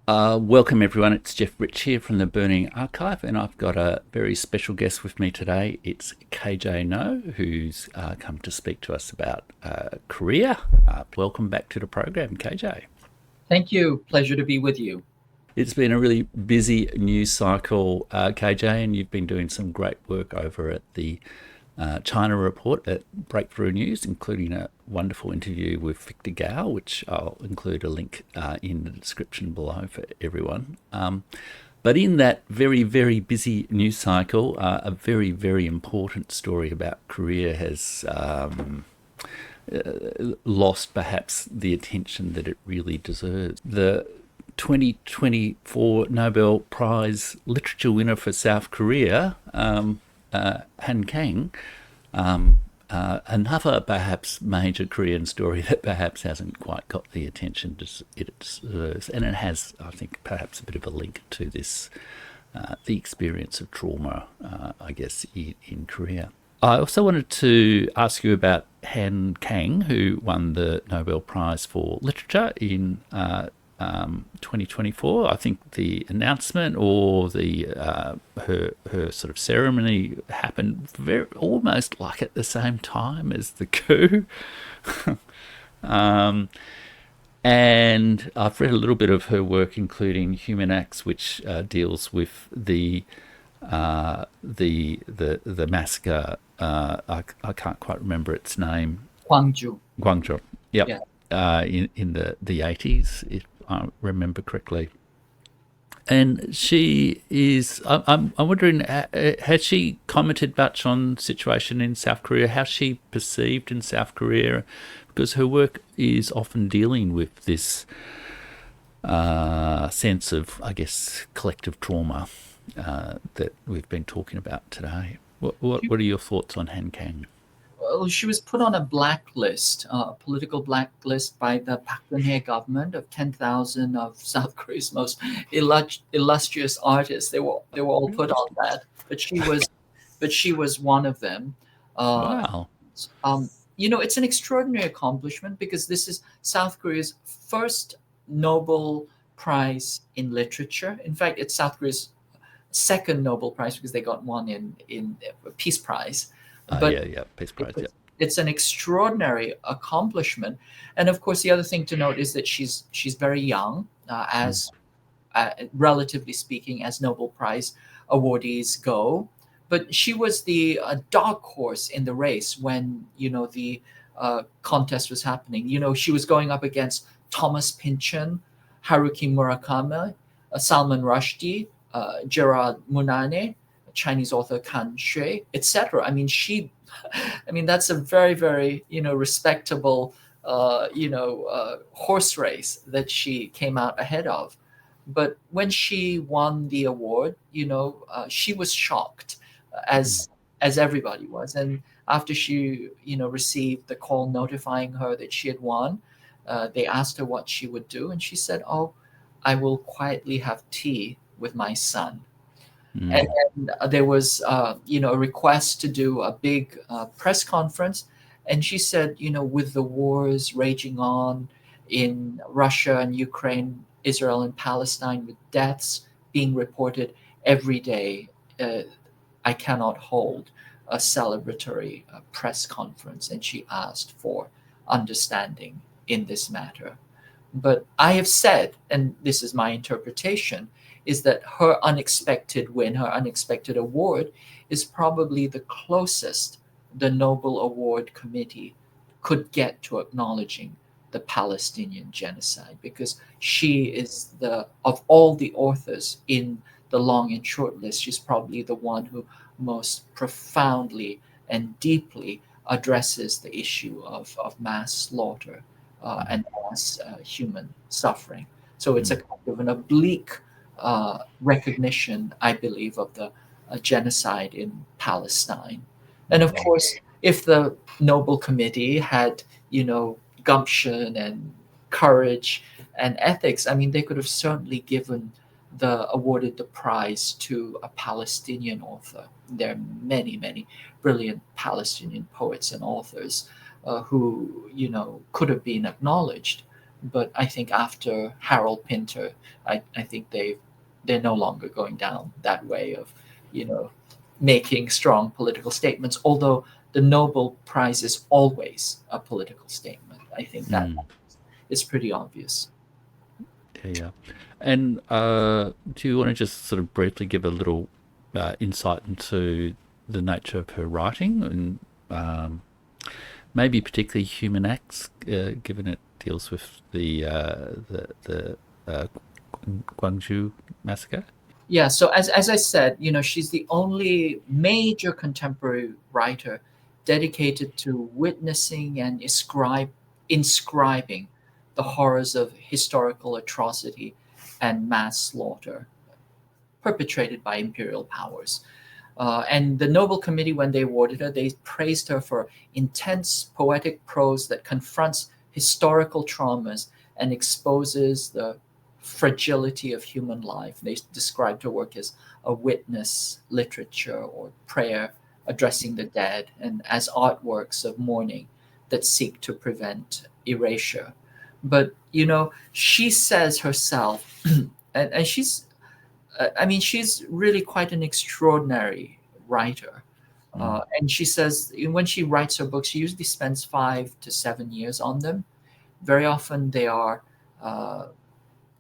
Welcome everyone. It's Jeff Rich here from the Burning Archive, and I've got a very special guest with me today. It's KJ No, who's come to speak to us about Korea. Welcome back to the program, KJ. Thank you. Pleasure to be with you. It's been a really busy news cycle, KJ, and you've been doing some great work over at the China report at Breakthrough News, including a wonderful interview with Victor Gao, which I'll include a link in the description below for everyone. But in that very, very busy news cycle, a very, very important story about Korea has lost perhaps the attention that it really deserves. The 2024 Nobel Prize Literature winner for South Korea, Han Kang, another perhaps major Korean story that perhaps hasn't quite got the attention it deserves. And it has, I think, perhaps a bit of a link to this, the experience of trauma, I guess, in Korea. I also wanted to ask you about Han Kang, who won the Nobel Prize for Literature in 2024. I think the announcement or the her sort of ceremony happened almost like at the same time as the coup. um, and I've read a little bit of her work, including Human Acts, which deals with the massacre. I can't quite remember its name. Gwangju. Guangzhou. Yep. Yeah. In the 80s, if I remember correctly. And she is. I'm wondering, has she commented much on situation in South Korea? How she perceived in South Korea, because her work is often dealing with this sense of, I guess, collective trauma that we've been talking about today. What are your thoughts on Han Kang? Well, she was put on a blacklist, a political blacklist by the Park Geun-hye government of 10,000 of South Korea's most illustrious artists. They were all put on that, but she was one of them. Uh, Wow. um, it's an extraordinary accomplishment because this is South Korea's first Nobel Prize in literature. In fact, it's South Korea's second Nobel Prize because they got one in Peace Prize, but Yeah, yeah, Peace Prize, yeah. it's an extraordinary accomplishment. And of course, the other thing to note is that she's very young, Mm. as relatively speaking, as Nobel Prize awardees go. But she was the dark horse in the race when the contest was happening. She was going up against Thomas Pynchon, Haruki Murakami, Salman Rushdie, Gerard Munane, Chinese author Kan Shui, etc. I mean, that's a very, very respectable horse race that she came out ahead of. But when she won the award, she was shocked, Mm. as everybody was. And after she received the call notifying her that she had won, they asked her what she would do, and she said, "Oh, I will quietly have tea with my son." And Mm. then there was a request to do a big press conference, and she said, with the wars raging on in Russia and Ukraine, Israel and Palestine, with deaths being reported every day, uh, I cannot hold a celebratory press conference. And she asked for understanding in this matter. But I have said, and this is my interpretation, is that her unexpected win, her unexpected award, is probably the closest the Nobel Award Committee could get to acknowledging the Palestinian genocide, because she is of all the authors in the long and short list, she's probably the one who most profoundly and deeply addresses the issue of mass slaughter and mass human suffering. So it's a Mm. kind of an oblique recognition, I believe, of the genocide in Palestine. And of Mm. course, if the Nobel Committee had, gumption and courage and ethics, I mean, they could have certainly awarded the prize to a Palestinian author. There are many, many brilliant Palestinian poets and authors who, could have been acknowledged. But I think after Harold Pinter, I think they're no longer going down that way of, you know, making strong political statements. Although the Nobel Prize is always a political statement, I think that is pretty obvious. Yeah, yeah. And do you want to just sort of briefly give a little insight into the nature of her writing and maybe particularly Human Acts, given it deals with the Gwangju massacre? Yeah, so as I said, you know, she's the only major contemporary writer dedicated to witnessing and inscribing the horrors of historical atrocity and mass slaughter perpetrated by imperial powers. And the Nobel Committee, when they awarded her, they praised her for intense poetic prose that confronts historical traumas and exposes the fragility of human life. They described her work as a witness literature or prayer addressing the dead, and as artworks of mourning that seek to prevent erasure. But, you know, she says herself, and she's I mean, she's really quite an extraordinary writer. And she says when she writes her books, she usually spends 5 to 7 years on them. Very often they are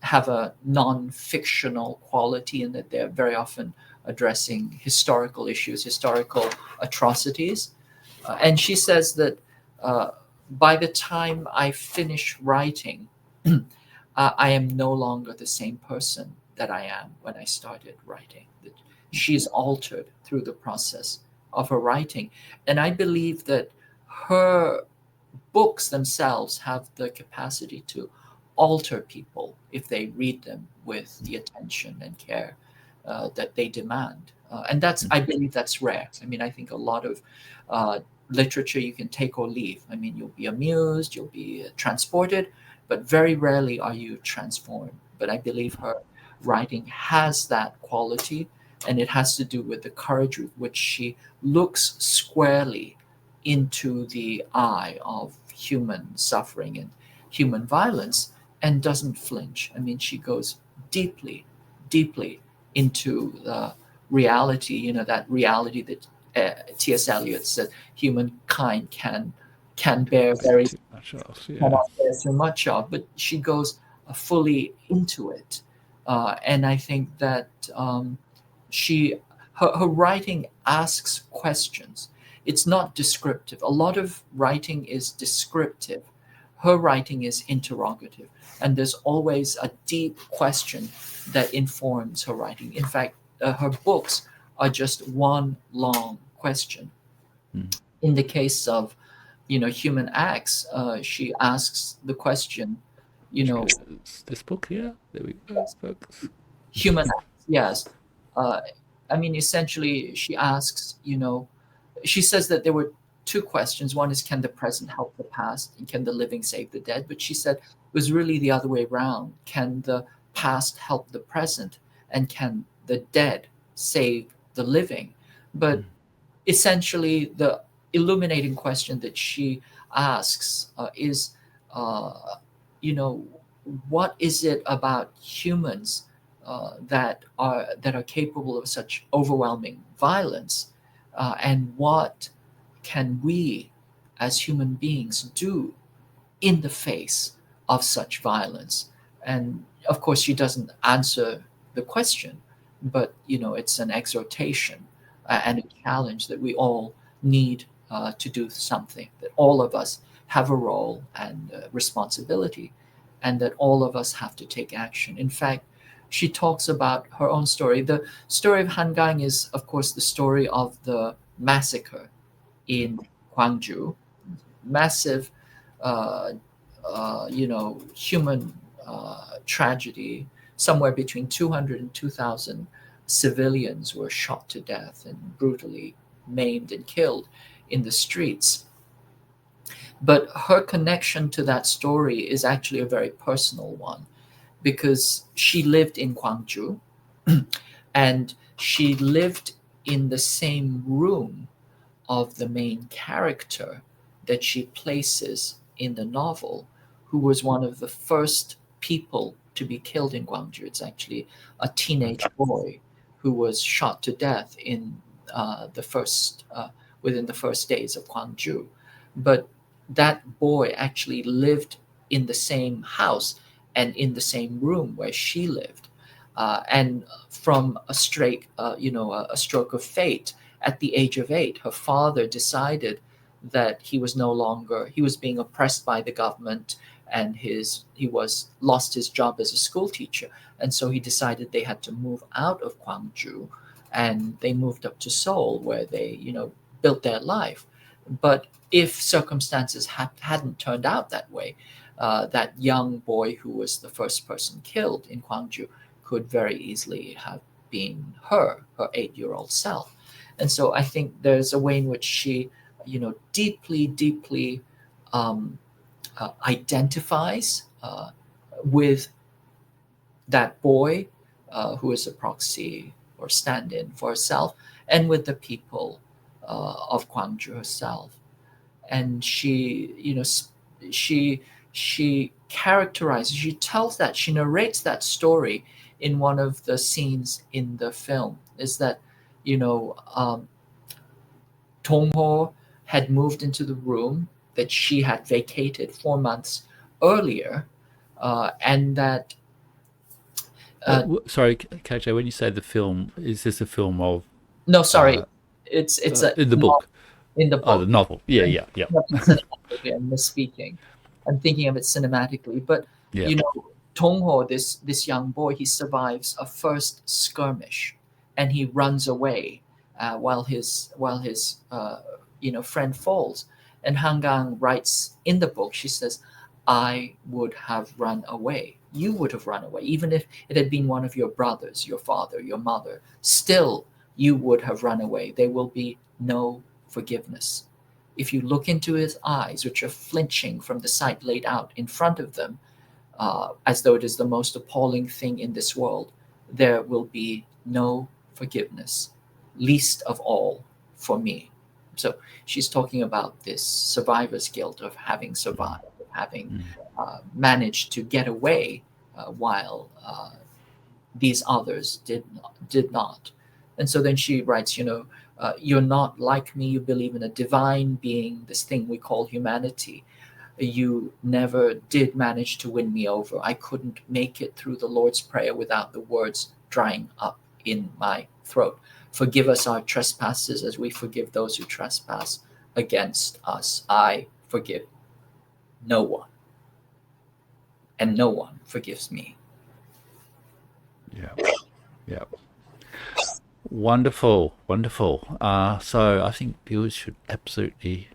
have a non-fictional quality in that they're very often addressing historical issues, historical atrocities. And she says that uh, by the time I finish writing, I am no longer the same person that I am when I started writing. That she's altered through the process of her writing. And I believe that her books themselves have the capacity to alter people if they read them with the attention and care that they demand. And that's, I believe that's rare. I mean, I think a lot of literature you can take or leave. I mean, you'll be amused, you'll be transported, but very rarely are you transformed. But I believe her writing has that quality, and it has to do with the courage with which she looks squarely into the eye of human suffering and human violence and doesn't flinch. I mean, she goes deeply, deeply into the reality, you know, that reality that T.S. Eliot said humankind can bear very Too much off, yeah. cannot bear too much of, but she goes fully into it. And I think that she her writing asks questions. It's not descriptive. A lot of writing is descriptive. Her writing is interrogative, and there's always a deep question that informs her writing. In fact, her books are just one long question. In the case of, you know, Human Acts, she asks the question, you know, This book here, there we go. Focus. human acts, yes. Uh, I mean, essentially, she asks, you know, she says that there were two questions. One is, can the present help the past? And can the living save the dead? But she said it was really the other way around. Can the past help the present? And can the dead save the living? But essentially, the illuminating question that she asks is, uh, you know, what is it about humans that are capable of such overwhelming violence, and what can we as human beings do in the face of such violence? And of course, she doesn't answer the question, but you know, it's an exhortation and a challenge that we all need to do something. That all of us have a role and responsibility, and that all of us have to take action. In fact, she talks about her own story. The story of Han Kang is, of course, the story of the massacre in Gwangju, massive, uh, you know, human tragedy. Somewhere between 200 and 2,000 civilians were shot to death and brutally maimed and killed in the streets. But her connection to that story is actually a very personal one because she lived in Gwangju and she lived in the same room of the main character that she places in the novel, who was one of the first people to be killed in Gwangju. It's actually a teenage boy who was shot to death in the first within the first days of Gwangju. But that boy actually lived in the same house and in the same room where she lived. And from a a stroke of fate, at the age of 8, her father decided that he was being oppressed by the government, and he was lost his job as a school teacher, and so he decided they had to move out of Gwangju, and they moved up to Seoul, where they built their life. But if circumstances hadn't turned out that way, that young boy who was the first person killed in Gwangju could very easily have been her 8-year-old self. And so I think there's a way in which she, deeply identifies with that boy who is a proxy or stand-in for herself, and with the people of Gwangju herself. And she, she characterizes, she narrates that story in one of the scenes in the film. Is that, Tongho had moved into the room that she had vacated 4 months earlier, and that. Sorry, KJ, when you say the film, is this a film of No, sorry, it's in the book? In the book. Oh, the novel. Yeah. Cinematically, I'm misspeaking. I'm thinking of it cinematically, but Tongho, this young boy, he survives a first skirmish, and he runs away while his friend falls. And Han Kang writes in the book, she says, "I would have run away. You would have run away, even if it had been one of your brothers, your father, your mother. Still, you would have run away. There will be no forgiveness. If you look into his eyes, which are flinching from the sight laid out in front of them, as though it is the most appalling thing in this world, there will be no forgiveness, least of all for me." So she's talking about this survivor's guilt of having survived, of having managed to get away while these others did not. And so then she writes, "You're not like me. You believe in a divine being, this thing we call humanity. You never did manage to win me over. I couldn't make it through the Lord's Prayer without the words drying up in my throat. Forgive us our trespasses as we forgive those who trespass against us. I forgive no one, and no one forgives me." Yeah. Wonderful. So I think viewers should absolutely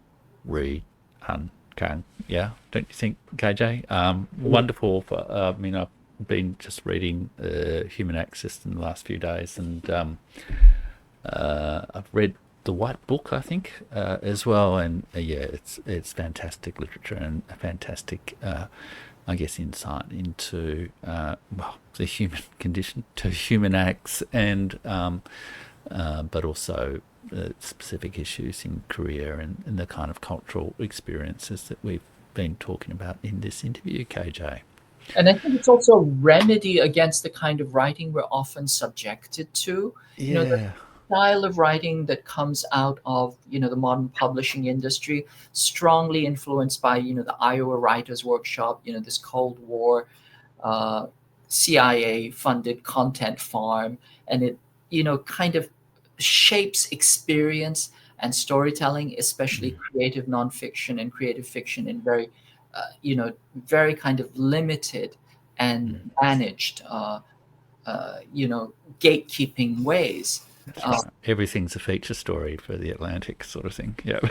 read Han Kang. Yeah, don't you think, KJ? Wonderful. I've been just reading Human Access in the last few days, and I've read the White Book, I think, as well. And it's fantastic literature and a fantastic, I guess, insight into the human condition, to human acts, and but also specific issues in Korea and the kind of cultural experiences that we've been talking about in this interview, KJ. And I think it's also a remedy against the kind of writing we're often subjected to. The style of writing that comes out of the modern publishing industry, strongly influenced by the Iowa Writers Workshop, this Cold War CIA funded content farm, and it kind of shapes experience and storytelling, especially creative nonfiction and creative fiction, in very very kind of limited and managed gatekeeping ways. That's right. Everything's a feature story for the Atlantic, sort of thing. Yeah.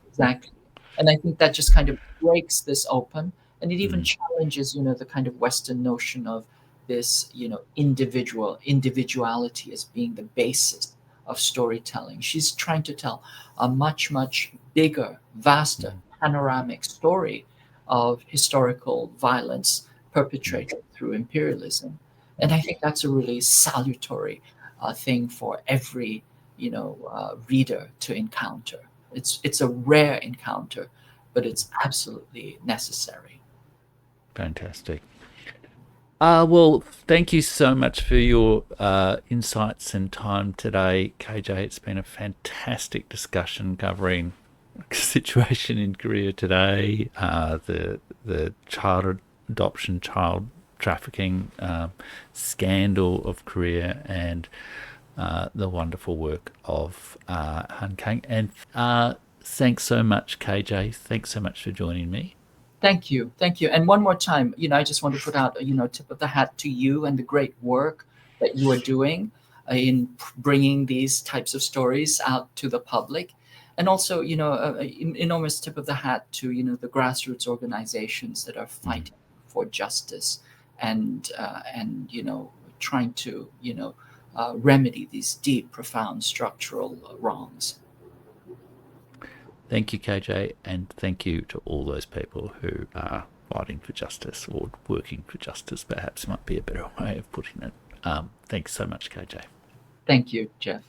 Exactly. And I think that just kind of breaks this open, and it even challenges the kind of Western notion of this individuality as being the basis of storytelling. She's trying to tell a much bigger, vaster, panoramic story of historical violence perpetrated through imperialism. And I think that's a really salutary thing for every reader to encounter. It's a rare encounter, but it's absolutely necessary. Fantastic. Well, thank you so much for your insights and time today, KJ. It's been a fantastic discussion covering the situation in Korea today, the child adoption, child trafficking scandal of Korea, and the wonderful work of Han Kang. And thanks so much, KJ. Thanks so much for joining me. Thank you, thank you. And one more time, I just want to put out, tip of the hat to you and the great work that you are doing in bringing these types of stories out to the public, and also, enormous tip of the hat to the grassroots organizations that are fighting for justice and trying to remedy these deep, profound structural wrongs. Thank you, KJ, and thank you to all those people who are fighting for justice or working for justice, perhaps might be a better way of putting it. Thanks so much, KJ. Thank you, Jeff.